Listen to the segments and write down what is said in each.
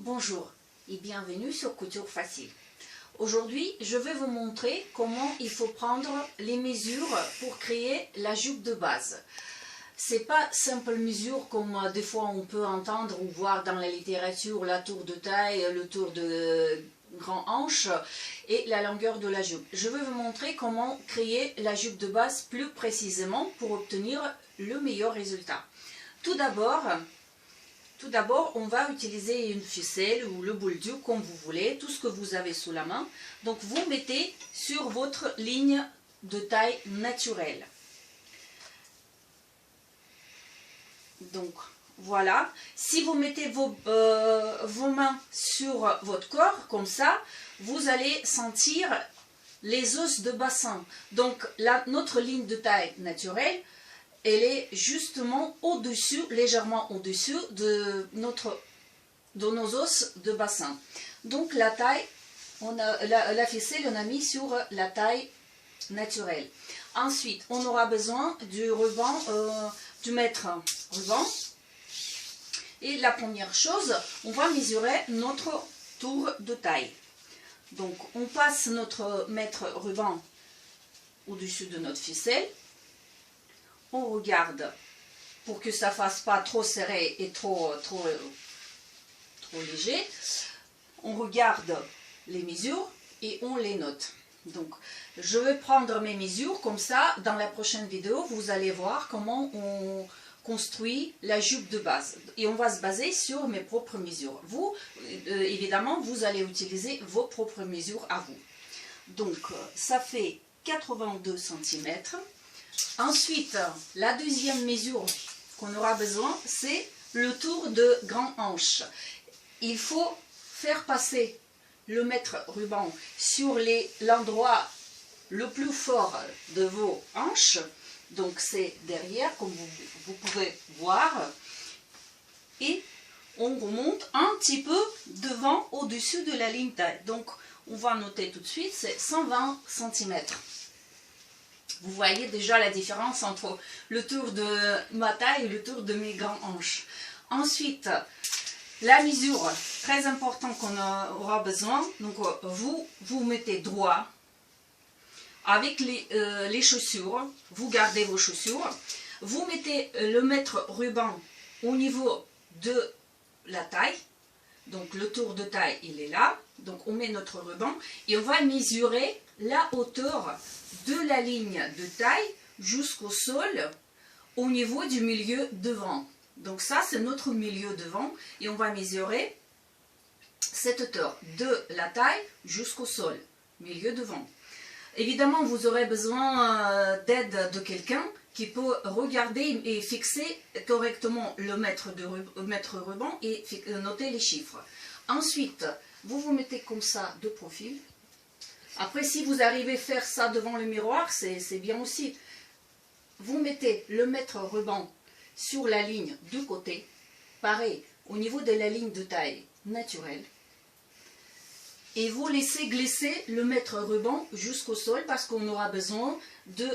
Bonjour et bienvenue sur Couture Facile. Aujourd'hui, je vais vous montrer comment il faut prendre les mesures pour créer la jupe de base. C'est pas simple mesure comme des fois on peut entendre ou voir dans la littérature, la tour de taille, le tour de grand hanche et la longueur de la jupe. Je vais vous montrer comment créer la jupe de base plus précisément pour obtenir le meilleur résultat. Tout d'abord, on va utiliser une ficelle ou le boule-duc comme vous voulez, tout ce que vous avez sous la main. Donc vous mettez sur votre ligne de taille naturelle. Donc voilà, si vous mettez vos mains sur votre corps comme ça, vous allez sentir les os de bassin. Donc notre ligne de taille naturelle, elle est justement au-dessus, légèrement au-dessus de nos os de bassin. Donc la taille, la ficelle, on a mis sur la taille naturelle. Ensuite, on aura besoin du ruban, du mètre ruban. Et la première chose, on va mesurer notre tour de taille. Donc on passe notre mètre ruban au-dessus de notre ficelle. On regarde pour que ça ne fasse pas trop serré et trop léger. On regarde les mesures et on les note. Donc, je vais prendre mes mesures comme ça. Dans la prochaine vidéo, vous allez voir comment on construit la jupe de base. Et on va se baser sur mes propres mesures. Vous, évidemment, vous allez utiliser vos propres mesures à vous. Donc, ça fait 82 cm. Ensuite, la deuxième mesure qu'on aura besoin, c'est le tour de grand hanche. Il faut faire passer le mètre ruban sur l'endroit le plus fort de vos hanches. Donc c'est derrière, comme vous pouvez voir. Et on remonte un petit peu devant, au-dessus de la ligne taille. Donc on va noter tout de suite, c'est 120 cm. Vous voyez déjà la différence entre le tour de ma taille et le tour de mes grands hanches. Ensuite, la mesure, très important qu'on aura besoin. Donc vous mettez droit avec les chaussures. Vous gardez vos chaussures. Vous mettez le mètre ruban au niveau de la taille. Donc le tour de taille, il est là. Donc on met notre ruban et on va mesurer la hauteur de la ligne de taille jusqu'au sol au niveau du milieu devant. Donc ça c'est notre milieu devant et on va mesurer cette hauteur de la taille jusqu'au sol, milieu devant. Évidemment vous aurez besoin d'aide de quelqu'un qui peut regarder et fixer correctement le mètre ruban et noter les chiffres. Ensuite, vous vous mettez comme ça de profil. Après, si vous arrivez à faire ça devant le miroir, c'est bien aussi. Vous mettez le mètre ruban sur la ligne du côté, pareil, au niveau de la ligne de taille naturelle. Et vous laissez glisser le mètre ruban jusqu'au sol parce qu'on aura besoin du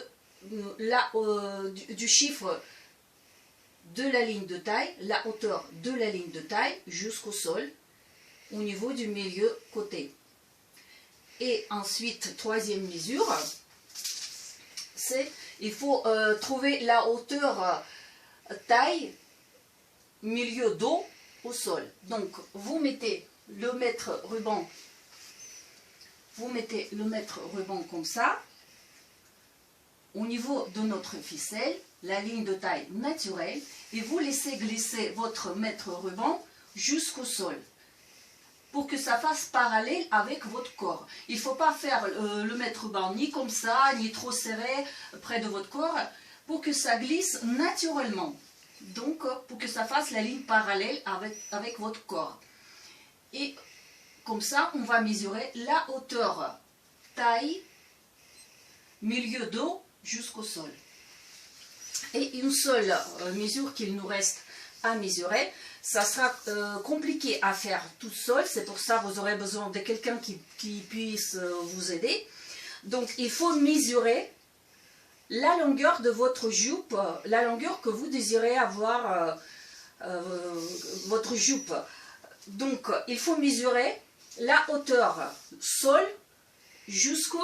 chiffre de la ligne de taille, la hauteur de la ligne de taille jusqu'au sol, au niveau du milieu côté. Et ensuite, troisième mesure, c'est il faut trouver la hauteur taille, milieu dos au sol. Donc, vous mettez le mètre ruban, comme ça, au niveau de notre ficelle, la ligne de taille naturelle, et vous laissez glisser votre mètre ruban jusqu'au sol, pour que ça fasse parallèle avec votre corps. Il ne faut pas faire le mètre ruban ni comme ça, ni trop serré près de votre corps, pour que ça glisse naturellement. Donc, pour que ça fasse la ligne parallèle avec votre corps. Et comme ça, on va mesurer la hauteur taille, milieu dos jusqu'au sol. Et une seule mesure qu'il nous reste à mesurer, ça sera compliqué à faire tout seul, c'est pour ça que vous aurez besoin de quelqu'un qui puisse vous aider. Donc il faut mesurer la longueur de votre jupe, la longueur que vous désirez avoir votre jupe. Donc, il faut mesurer la hauteur sol jusqu'à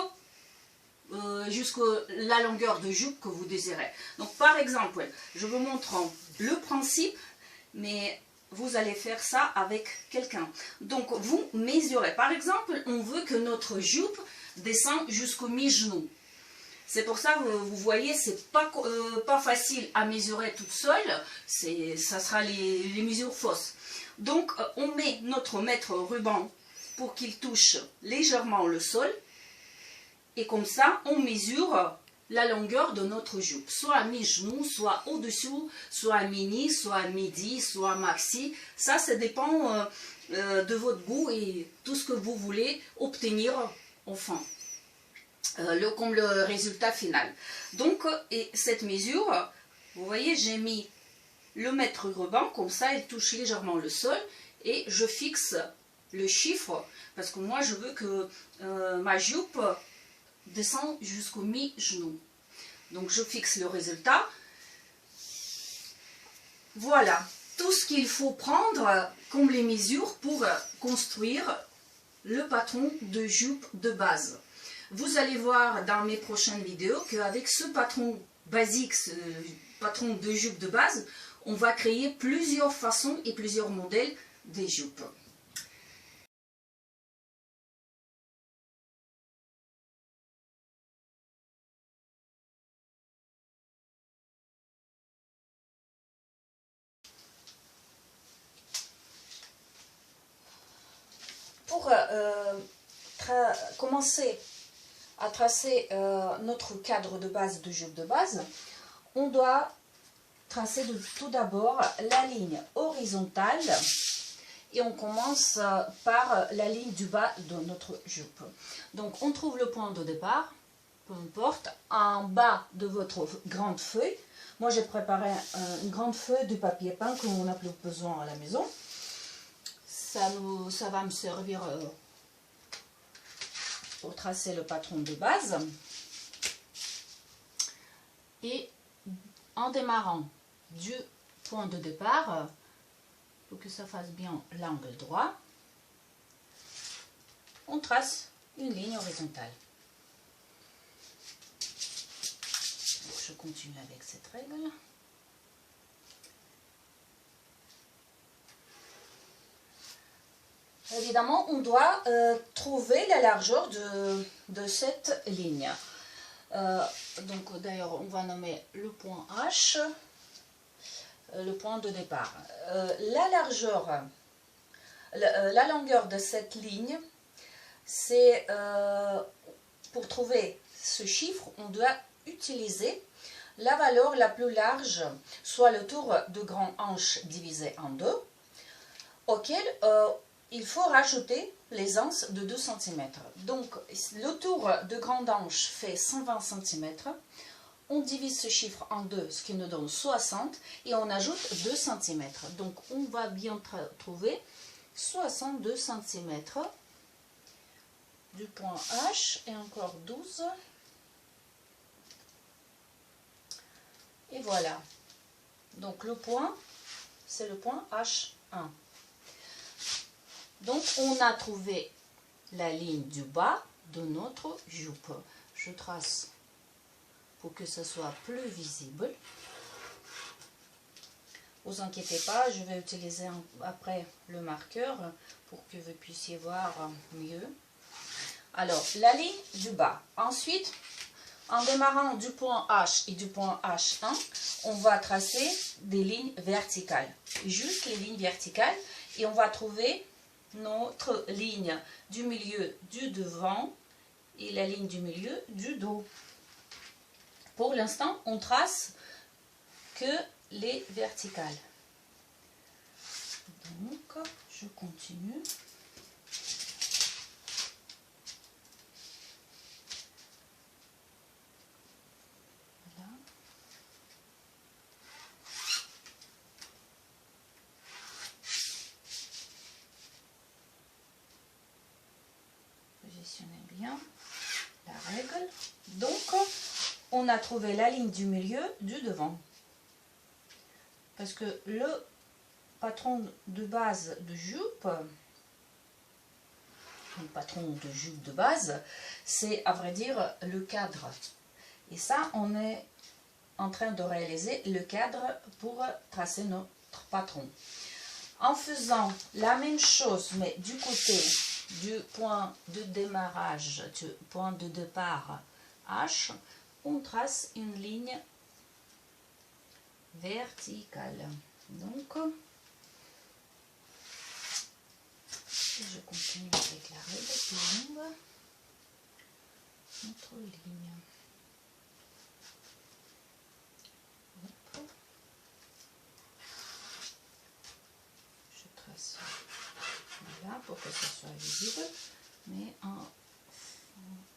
la longueur de jupe que vous désirez. Donc, par exemple, je vous montre le principe, mais vous allez faire ça avec quelqu'un. Donc, vous mesurez. Par exemple, on veut que notre jupe descende jusqu'au mi-genou. C'est pour ça que vous voyez, c'est pas facile à mesurer toute seule. Ça sera les mesures fausses. Donc, on met notre mètre ruban pour qu'il touche légèrement le sol. Et comme ça, on mesure la longueur de notre jupe. Soit à mi-genou, soit au-dessous, soit à mini, soit à midi, soit à maxi. Ça dépend de votre goût et tout ce que vous voulez obtenir au fond. Comme le résultat final. Donc, et cette mesure, vous voyez, j'ai mis le mètre ruban, comme ça, il touche légèrement le sol, et je fixe le chiffre, parce que moi, je veux que ma jupe descende jusqu'au mi-genou. Donc, je fixe le résultat. Voilà, tout ce qu'il faut prendre comme les mesures pour construire le patron de jupe de base. Vous allez voir dans mes prochaines vidéos qu'avec ce patron basique, ce patron de jupe de base, on va créer plusieurs façons et plusieurs modèles des jupes. Pour commencer à tracer notre cadre de base de jupe de base, on doit tracer tout d'abord la ligne horizontale et on commence par la ligne du bas de notre jupe. Donc on trouve le point de départ, peu importe, en bas de votre grande feuille. Moi j'ai préparé une grande feuille de papier peint que on n'a plus besoin à la maison. Ça va me servir pour tracer le patron de base. Et en démarrant du point de départ, pour que ça fasse bien l'angle droit, on trace une ligne horizontale. Je continue avec cette règle. Évidemment, on doit trouver la largeur de cette ligne. Donc d'ailleurs, on va nommer le point H, le point de départ. La longueur de cette ligne, c'est pour trouver ce chiffre, on doit utiliser la valeur la plus large, soit le tour de grand hanche divisé en deux, auquel il faut rajouter les anses de 2 cm. Donc, le tour de grande hanche fait 120 cm. On divise ce chiffre en deux, ce qui nous donne 60, et on ajoute 2 cm. Donc, on va bien trouver 62 cm du point H, et encore 12. Et voilà. Donc, le point, c'est le point H1. Donc, on a trouvé la ligne du bas de notre jupe. Je trace pour que ce soit plus visible. Ne vous inquiétez pas, je vais utiliser après le marqueur pour que vous puissiez voir mieux. Alors, la ligne du bas. Ensuite, en démarrant du point H et du point H1, on va tracer des lignes verticales. Juste les lignes verticales. Et on va trouver notre ligne du milieu du devant et la ligne du milieu du dos. Pour l'instant, on trace que les verticales. Donc, je continue. Voilà. Positionnez bien la règle. Donc, on a trouvé la ligne du milieu du devant. Parce que le patron de base de jupe, le patron de jupe de base, c'est à vrai dire le cadre. Et ça, on est en train de réaliser le cadre pour tracer notre patron. En faisant la même chose, mais du côté du point de démarrage, du point de départ H, on trace une ligne verticale. Donc, je continue avec la règle qui longue notre ligne. Hop. Je trace là pour que ce soit visible, mais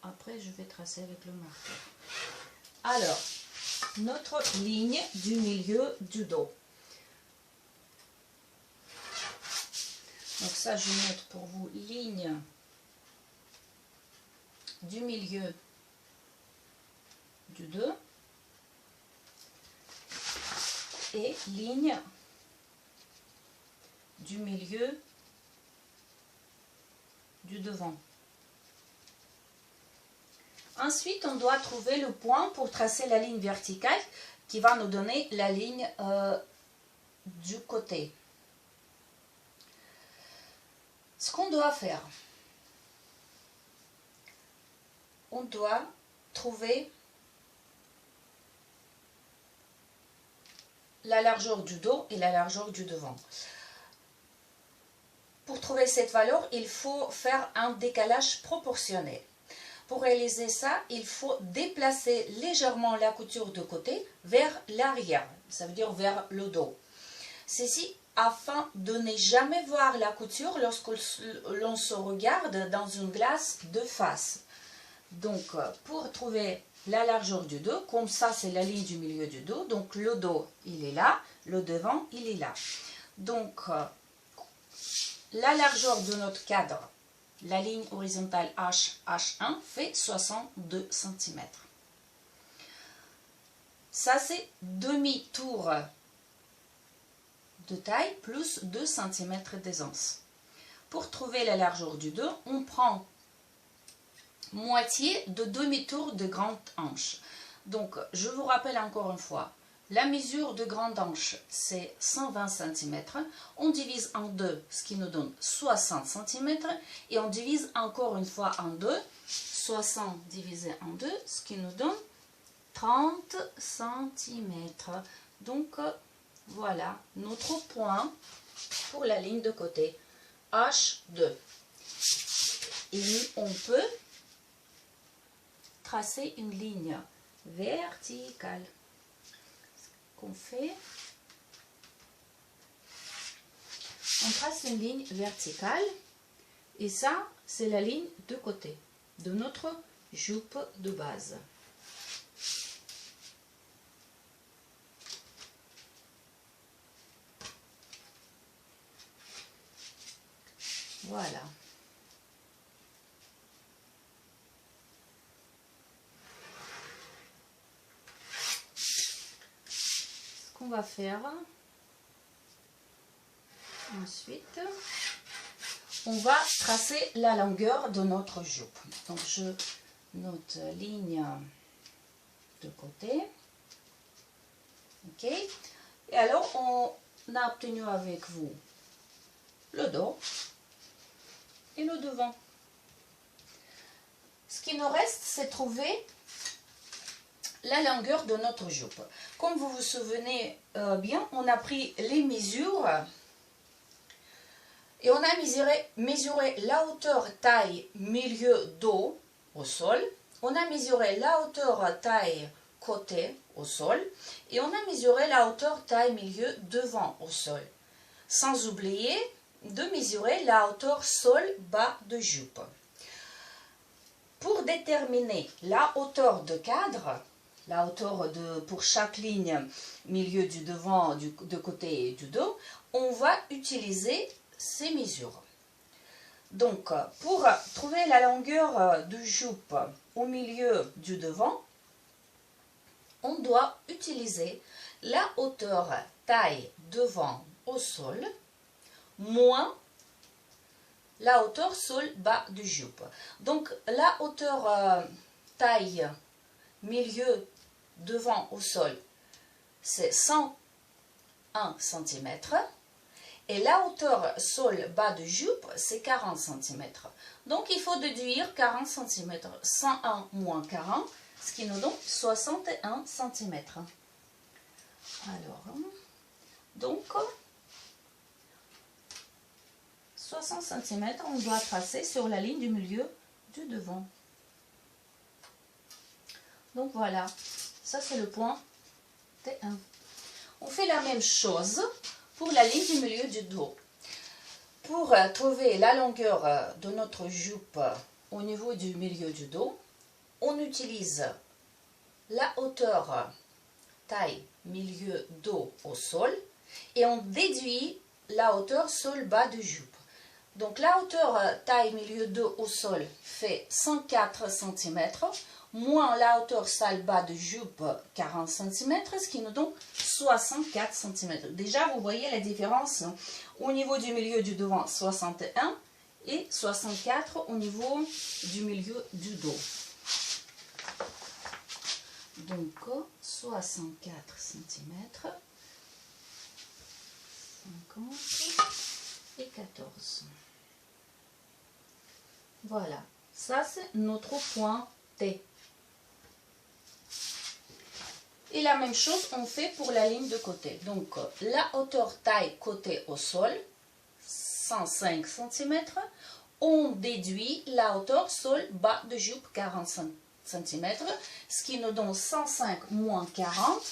après je vais tracer avec le marqueur. Alors, notre ligne du milieu du dos. Donc ça, je note pour vous ligne du milieu du dos et ligne du milieu du devant. Ensuite, on doit trouver le point pour tracer la ligne verticale qui va nous donner la ligne du côté. Ce qu'on doit faire, on doit trouver la largeur du dos et la largeur du devant. Pour trouver cette valeur, il faut faire un décalage proportionnel. Pour réaliser ça, il faut déplacer légèrement la couture de côté vers l'arrière, ça veut dire vers le dos. Ceci afin de ne jamais voir la couture lorsque l'on se regarde dans une glace de face. Donc, pour trouver la largeur du dos, comme ça c'est la ligne du milieu du dos, donc le dos il est là, le devant il est là. Donc, la largeur de notre cadre, la ligne horizontale H1 fait 62 cm. Ça c'est demi-tour de taille plus 2 cm d'aisance. Pour trouver la largeur du dos, on prend moitié de demi-tour de grande hanche. Donc, je vous rappelle encore une fois, la mesure de grande hanche, c'est 120 cm. On divise en deux, ce qui nous donne 60 cm. Et on divise encore une fois en deux, 60 divisé en 2, ce qui nous donne 30 cm. Donc, voilà notre point pour la ligne de côté H2. Et on peut tracer une ligne verticale. Ce qu'on fait, on trace une ligne verticale et ça, c'est la ligne de côté de notre jupe de base. Voilà. Ce qu'on va faire ensuite, on va tracer la longueur de notre jupe. Donc je note ligne de côté. Ok. Et alors on a obtenu avec vous le dos et le devant. Ce qui nous reste, c'est trouver la longueur de notre jupe. Comme vous vous souvenez bien, on a pris les mesures et on a mesuré la hauteur taille milieu dos au sol. On a mesuré la hauteur taille côté au sol et on a mesuré la hauteur taille milieu devant au sol. Sans oublier de mesurer la hauteur sol-bas de jupe. Pour déterminer la hauteur de cadre, la hauteur pour chaque ligne, milieu du devant, de côté et du dos, on va utiliser ces mesures. Donc, pour trouver la longueur de jupe au milieu du devant, on doit utiliser la hauteur taille devant au sol moins la hauteur sol bas de jupe. Donc la hauteur taille milieu devant au sol, c'est 101 cm. Et la hauteur sol bas de jupe, c'est 40 cm. Donc il faut déduire 40 cm. 101 moins 40, ce qui nous donne 61 cm. Alors, donc, 60 cm, on doit tracer sur la ligne du milieu du devant. Donc voilà, ça c'est le point T1. On fait la même chose pour la ligne du milieu du dos. Pour trouver la longueur de notre jupe au niveau du milieu du dos, on utilise la hauteur taille milieu dos au sol et on déduit la hauteur sol bas de jupe. Donc la hauteur taille milieu dos au sol fait 104 cm moins la hauteur sol bas de jupe 40 cm, ce qui nous donne 64 cm. Déjà vous voyez la différence au niveau du milieu du devant, 61 et 64 au niveau du milieu du dos. Donc 64 cm, 50 et 14. Voilà, ça c'est notre point T. Et la même chose on fait pour la ligne de côté. Donc la hauteur taille côté au sol, 105 cm. On déduit la hauteur sol bas de jupe 45 cm, ce qui nous donne 105 moins 40,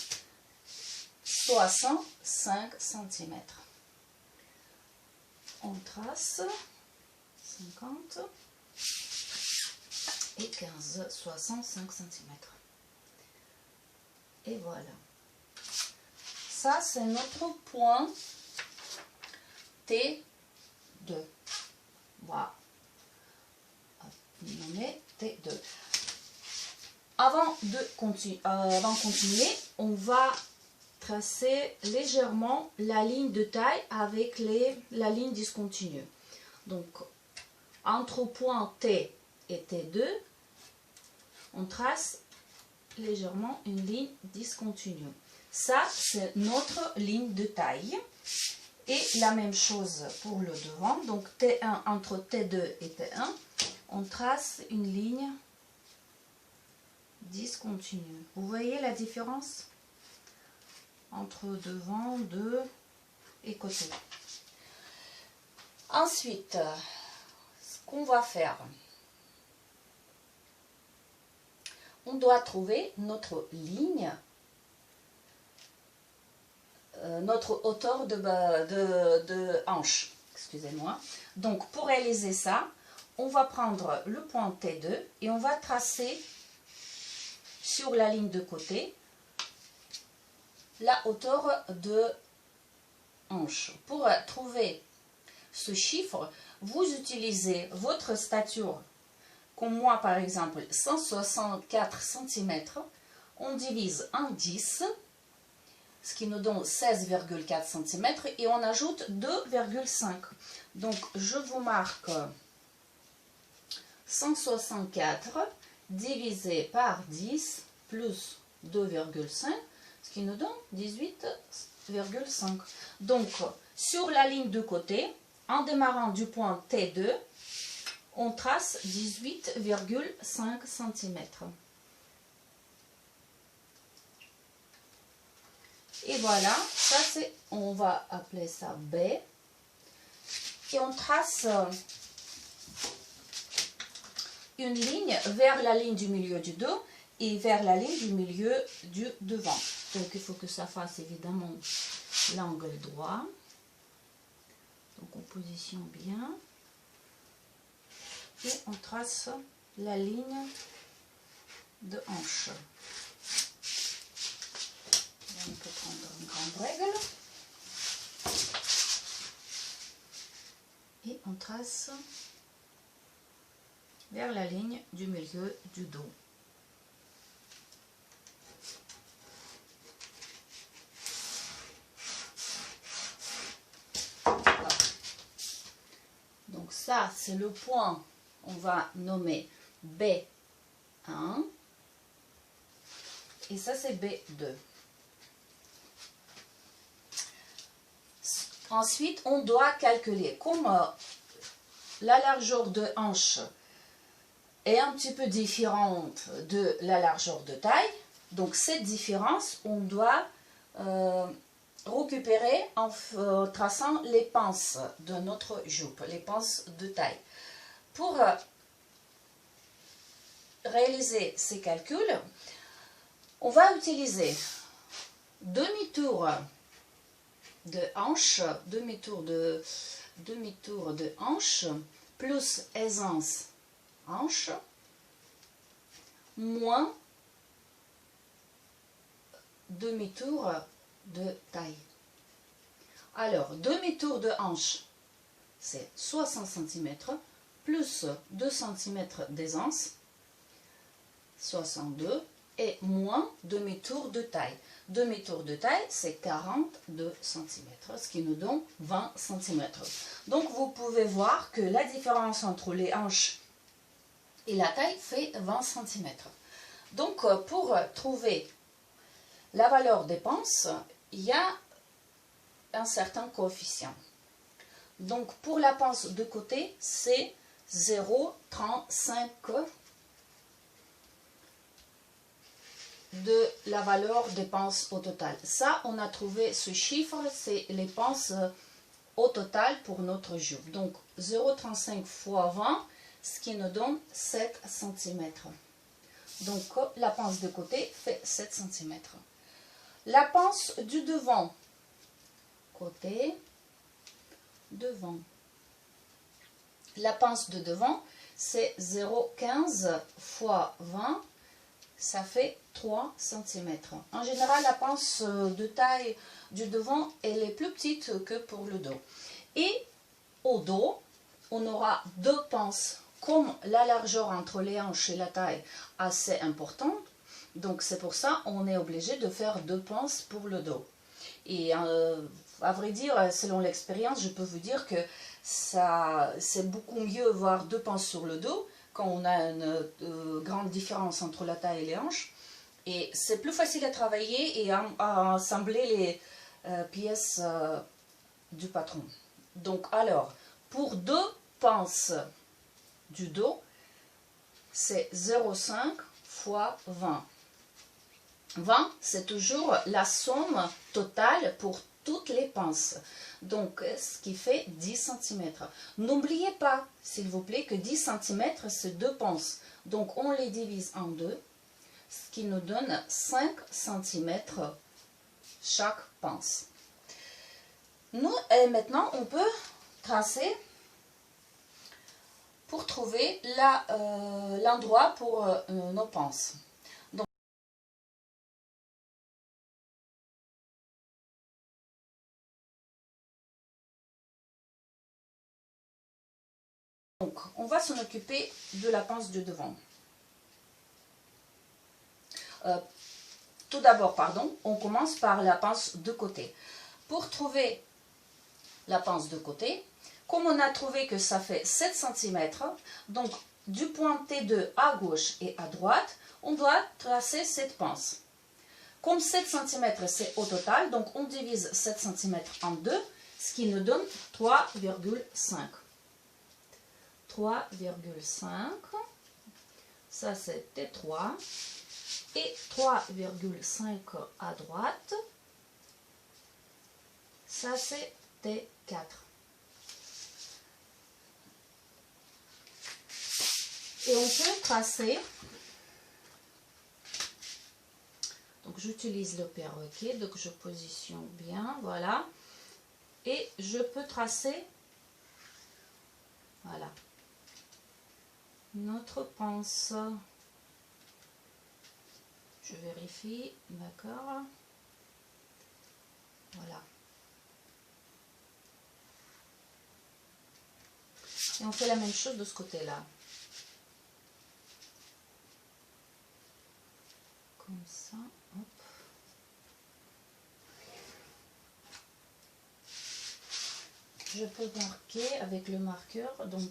65 cm. On trace 50 et 15, 65 cm. Et voilà. Ça, c'est notre point T2. Voilà. On met T2. Avant de continuer, on va tracer légèrement la ligne de taille avec la ligne discontinue. Donc, entre point T et T2, on trace légèrement une ligne discontinue. Ça, c'est notre ligne de taille. Et la même chose pour le devant. Donc, T1 entre T2 et T1, on trace une ligne discontinue. Vous voyez la différence entre devant, deux et côté. Ensuite, ce qu'on va faire, on doit trouver notre ligne, notre hauteur de hanche. Excusez-moi. Donc, pour réaliser ça, on va prendre le point T2 et on va tracer sur la ligne de côté la hauteur de hanche. Pour trouver ce chiffre, vous utilisez votre stature, comme moi par exemple 164 cm, on divise en 10, ce qui nous donne 16,4 cm et on ajoute 2,5. Donc je vous marque 164 divisé par 10 plus 2,5, ce qui nous donne 18,5. Donc, sur la ligne de côté, en démarrant du point T2, on trace 18,5 cm. Et voilà, ça c'est, on va appeler ça B. Et on trace une ligne vers la ligne du milieu du dos et vers la ligne du milieu du devant. Donc il faut que ça fasse évidemment l'angle droit. Donc on positionne bien. Et on trace la ligne de hanche. On peut prendre une grande règle. Et on trace vers la ligne du milieu du dos. ça c'est le point, on va nommer B1 et ça c'est B2. Ensuite, on doit calculer, comme la largeur de hanche est un petit peu différente de la largeur de taille, donc cette différence, on doit récupérer en traçant les pinces de notre jupe, les pinces de taille. Pour réaliser ces calculs, on va utiliser demi-tour de hanche, demi-tour de hanche, plus aisance hanche, moins demi-tour de taille. Alors, demi-tour de hanche, c'est 60 cm, plus 2 cm d'aisance, 62, et moins demi-tour de taille. Demi-tour de taille, c'est 42 cm, ce qui nous donne 20 cm. Donc, vous pouvez voir que la différence entre les hanches et la taille fait 20 cm. Donc, pour trouver la valeur des pinces, il y a un certain coefficient. Donc, pour la pince de côté, c'est 0,35 de la valeur des pinces au total. Ça, on a trouvé ce chiffre, c'est les pinces au total pour notre jupe. Donc, 0,35 fois 20, ce qui nous donne 7 cm. Donc, la pince de côté fait 7 cm. La pince du devant, côté, devant. La pince de devant, c'est 0,15 fois 20, ça fait 3 cm. En général, la pince de taille du devant, elle est plus petite que pour le dos. Et au dos, on aura deux pinces. Comme la largeur entre les hanches et la taille assez importante, donc c'est pour ça on est obligé de faire deux pinces pour le dos. Et à vrai dire, selon l'expérience, je peux vous dire que c'est beaucoup mieux voir deux pinces sur le dos quand on a une grande différence entre la taille et les hanches. Et c'est plus facile à travailler et à assembler les pièces du patron. Donc alors, pour deux pinces du dos, c'est 0,5 fois 20. 20, c'est toujours la somme totale pour toutes les pinces. Donc, ce qui fait 10 cm. N'oubliez pas, s'il vous plaît, que 10 cm, c'est deux pinces. Donc, on les divise en deux, ce qui nous donne 5 cm chaque pince. Nous, et maintenant, on peut tracer pour trouver l'endroit pour nos pinces. Donc, on va s'en occuper de la pince de devant. Tout d'abord, pardon, on commence par la pince de côté. Pour trouver la pince de côté, comme on a trouvé que ça fait 7 cm, donc du point T2 à gauche et à droite, on doit tracer cette pince. Comme 7 cm c'est au total, donc on divise 7 cm en deux, ce qui nous donne 3,5. 3,5, ça c'est T3, et 3,5 à droite, ça c'est T4. Et on peut tracer, donc j'utilise le perroquet, donc je positionne bien, voilà, et je peux tracer, voilà, notre pince. Je vérifie, d'accord, voilà. Et on fait la même chose de ce côté-là. Comme ça, hop. je peux marquer avec le marqueur, donc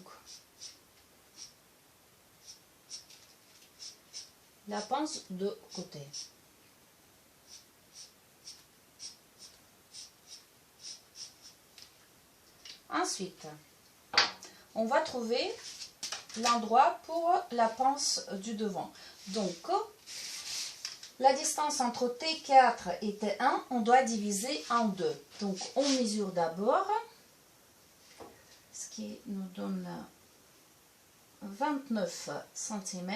la pince de côté. Ensuite, on va trouver l'endroit pour la pince du devant. Donc, la distance entre T4 et T1, on doit diviser en deux. Donc, on mesure d'abord, ce qui nous donne 29 cm.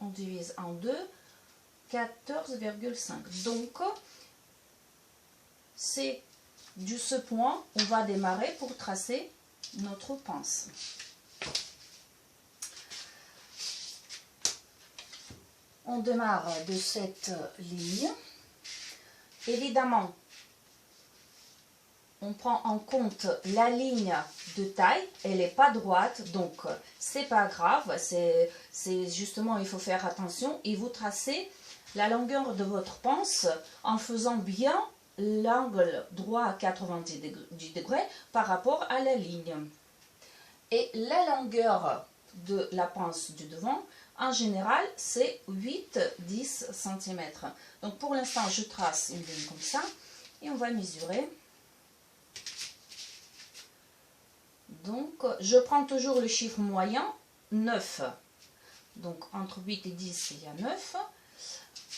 On divise en deux, 14,5. Donc, c'est de ce point, on va démarrer pour tracer notre pince. On démarre de cette ligne. Évidemment, on prend en compte la ligne de taille, elle n'est pas droite, donc c'est pas grave, c'est justement, il faut faire attention et vous tracez la longueur de votre pince en faisant bien l'angle droit à 90 degrés par rapport à la ligne. Et la longueur de la pince du devant, en général, c'est 8-10 cm. Donc pour l'instant, je trace une ligne comme ça et on va mesurer. Donc, je prends toujours le chiffre moyen, 9. Donc, entre 8 et 10, il y a 9.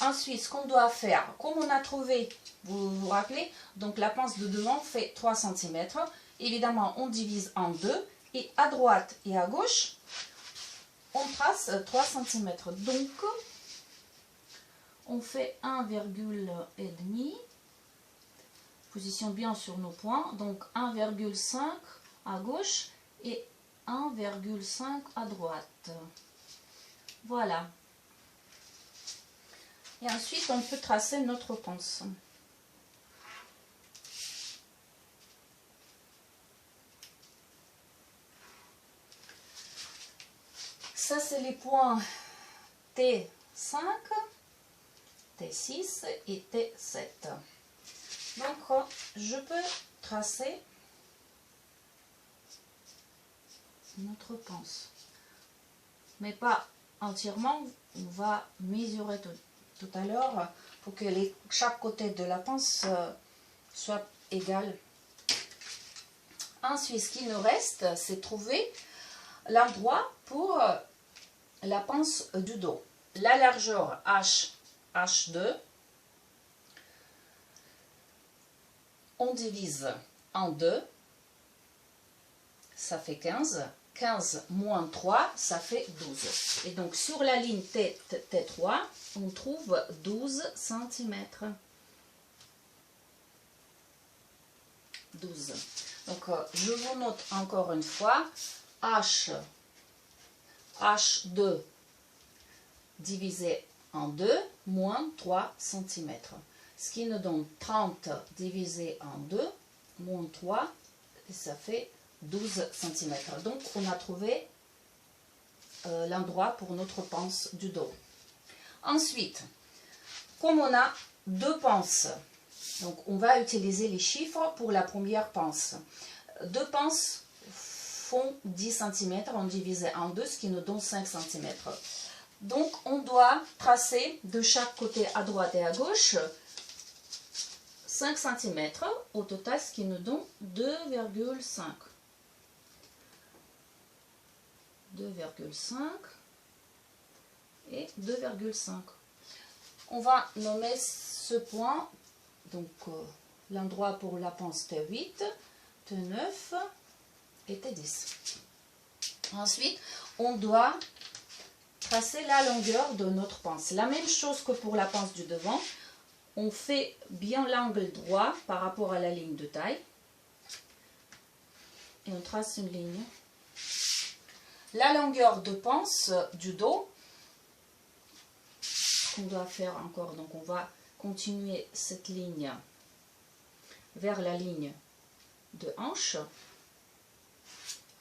Ensuite, ce qu'on doit faire, comme on a trouvé, vous vous rappelez, donc la pince de devant fait 3 cm. Évidemment, on divise en deux. Et à droite et à gauche, on trace 3 cm. Donc, on fait 1,5. Position bien sur nos points. Donc, 1,5 à gauche et 1,5 à droite. Voilà. Et ensuite, on peut tracer notre pince. Ça, c'est les points T5, T6 et T7. Donc, je peux tracer notre pince. Mais pas entièrement, on va mesurer tout à l'heure pour que chaque côté de la pince soit égal. Ensuite, ce qui nous reste, c'est trouver l'endroit pour la pince du dos. La largeur H2, on divise en deux, ça fait 15. 15 moins 3, ça fait 12. Et donc, sur la ligne T3, on trouve 12 cm. 12. Donc, je vous note encore une fois, H2 divisé en 2, moins 3 cm. Ce qui nous donne 30 divisé en 2, moins 3, et ça fait 12 cm. Donc, on a trouvé l'endroit pour notre pince du dos. Ensuite, comme on a deux pinces, donc on va utiliser les chiffres pour la première pince. Deux pinces font 10 cm, on divise en deux, ce qui nous donne 5 cm. Donc, on doit tracer de chaque côté à droite et à gauche 5 cm. Au total, ce qui nous donne 2,5. 2,5 et 2,5. On va nommer ce point, donc l'endroit pour la pince T8, T9 et T10. Ensuite, on doit tracer la longueur de notre pince. La même chose que pour la pince du devant, on fait bien l'angle droit par rapport à la ligne de taille et on trace une ligne. La longueur de pince du dos, qu'on doit faire encore, donc on va continuer cette ligne vers la ligne de hanche.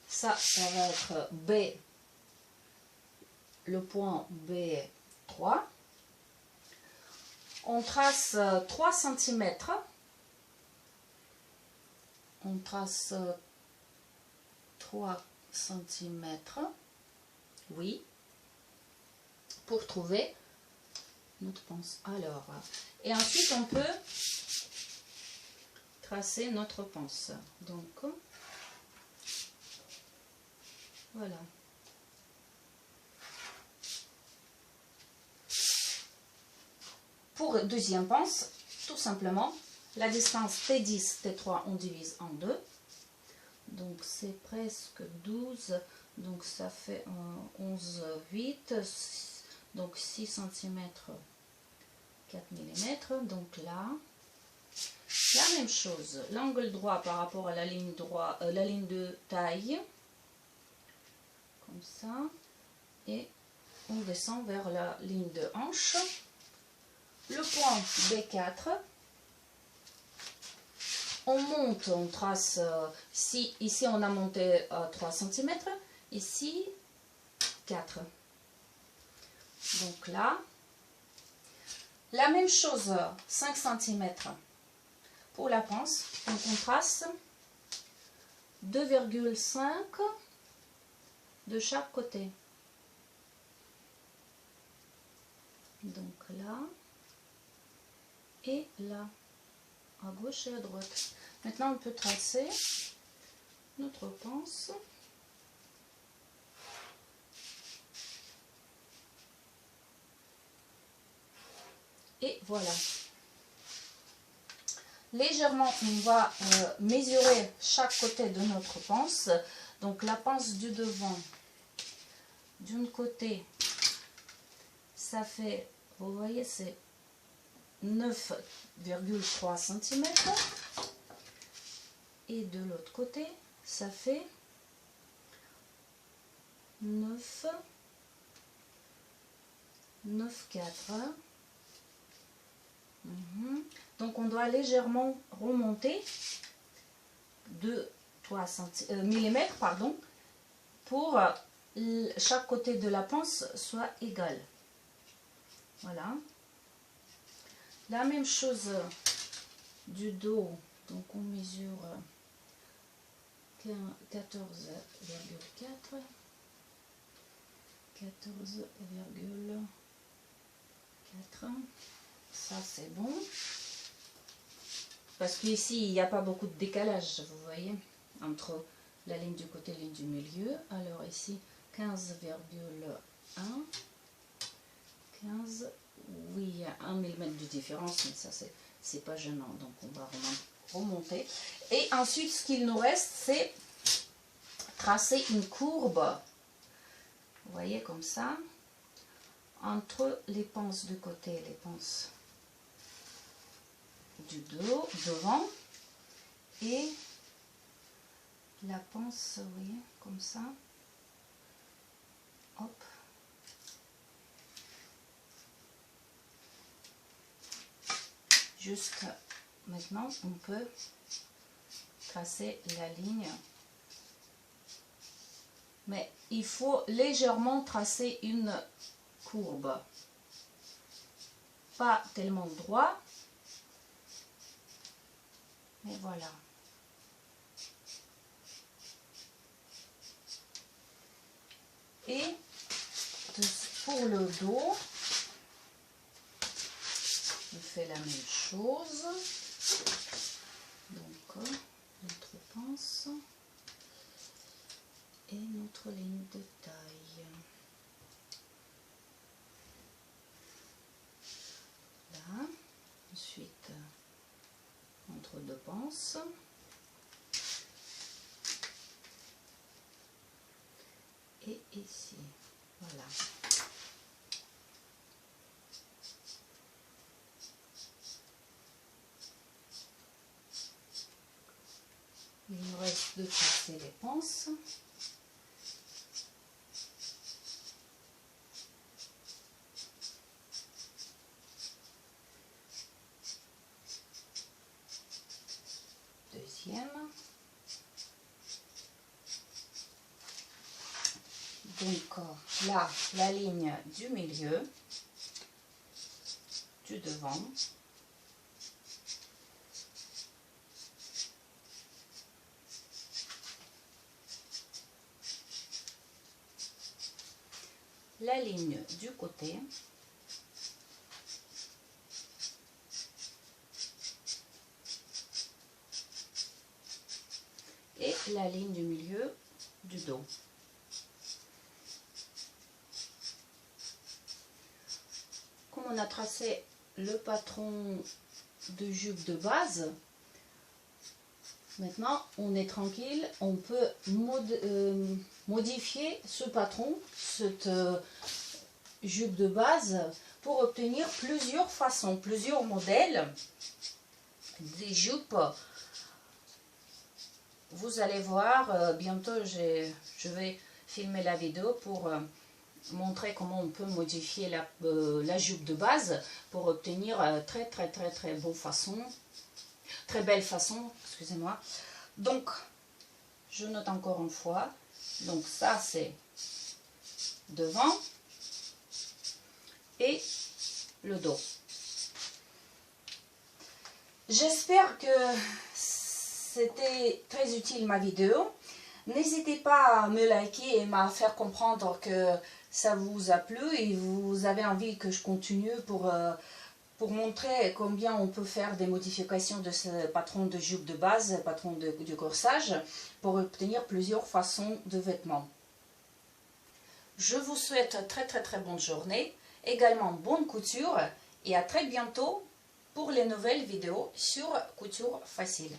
Ça va être B, le point B3. On trace 3 cm on trace 3 cm, oui, pour trouver notre pince. Alors, et ensuite on peut tracer notre pince. Donc, voilà. Pour deuxième pince, tout simplement, la distance T10, T3, on divise en 2. Donc c'est presque 12, donc ça fait 11, 8, donc 6 cm, 4 mm. Donc là, la même chose, l'angle droit par rapport à la ligne, la ligne de taille, comme ça, et on descend vers la ligne de hanche. Le point B4, on monte, on trace, ici on a monté 3 cm, ici 4. Donc là, la même chose, 5 cm pour la pince, donc on trace 2,5 de chaque côté. Donc là et là, à gauche et à droite. Maintenant on peut tracer notre pince. Et voilà. Légèrement, on va mesurer chaque côté de notre pince. Donc la pince du devant, d'un côté, ça fait, vous voyez, c'est 9,3 cm. Et de l'autre côté, ça fait 9,4. Donc on doit légèrement remonter de 3 mm, pardon, pour chaque côté de la pince soit égal. Voilà. La même chose du dos, donc on mesure 14,4, 14,4. Ça c'est bon, parce qu'ici il n'y a pas beaucoup de décalage, vous voyez, entre la ligne du côté et la ligne du milieu. Alors ici 15,1, 15, oui, il y a 1 mm de différence, mais ça c'est pas gênant, donc on va remonter. Et ensuite ce qu'il nous reste, c'est tracer une courbe, vous voyez, comme ça, entre les pinces de côté et les pinces du dos, devant, et la pince, vous voyez, comme ça, hop, jusqu'à maintenant, on peut tracer la ligne, mais il faut légèrement tracer une courbe, pas tellement droit, mais voilà. Et pour le dos, je fais la même chose. Donc, notre pince et notre ligne de taille. Là, ensuite, entre deux pinces. Et ici, voilà. Il nous reste de tracer les pinces. Deuxième. Donc là, la ligne du milieu, du devant. la ligne du côté. Et la ligne du milieu du dos. Comme on a tracé le patron de jupe de base, maintenant on est tranquille, on peut modifier ce patron, cette jupe de base, pour obtenir plusieurs façons, plusieurs modèles des jupes. Vous allez voir, bientôt je vais filmer la vidéo pour montrer comment on peut modifier la jupe de base pour obtenir très bonne façon, très belle façon, excusez-moi. Donc, je note encore une fois, donc ça c'est devant et le dos. J'espère que c'était très utile ma vidéo. N'hésitez pas à me liker et à faire comprendre que ça vous a plu et vous avez envie que je continue pour montrer combien on peut faire des modifications de ce patron de jupe de base, patron du corsage, pour obtenir plusieurs façons de vêtements. Je vous souhaite très bonne journée, également bonne couture et à très bientôt pour les nouvelles vidéos sur couture facile.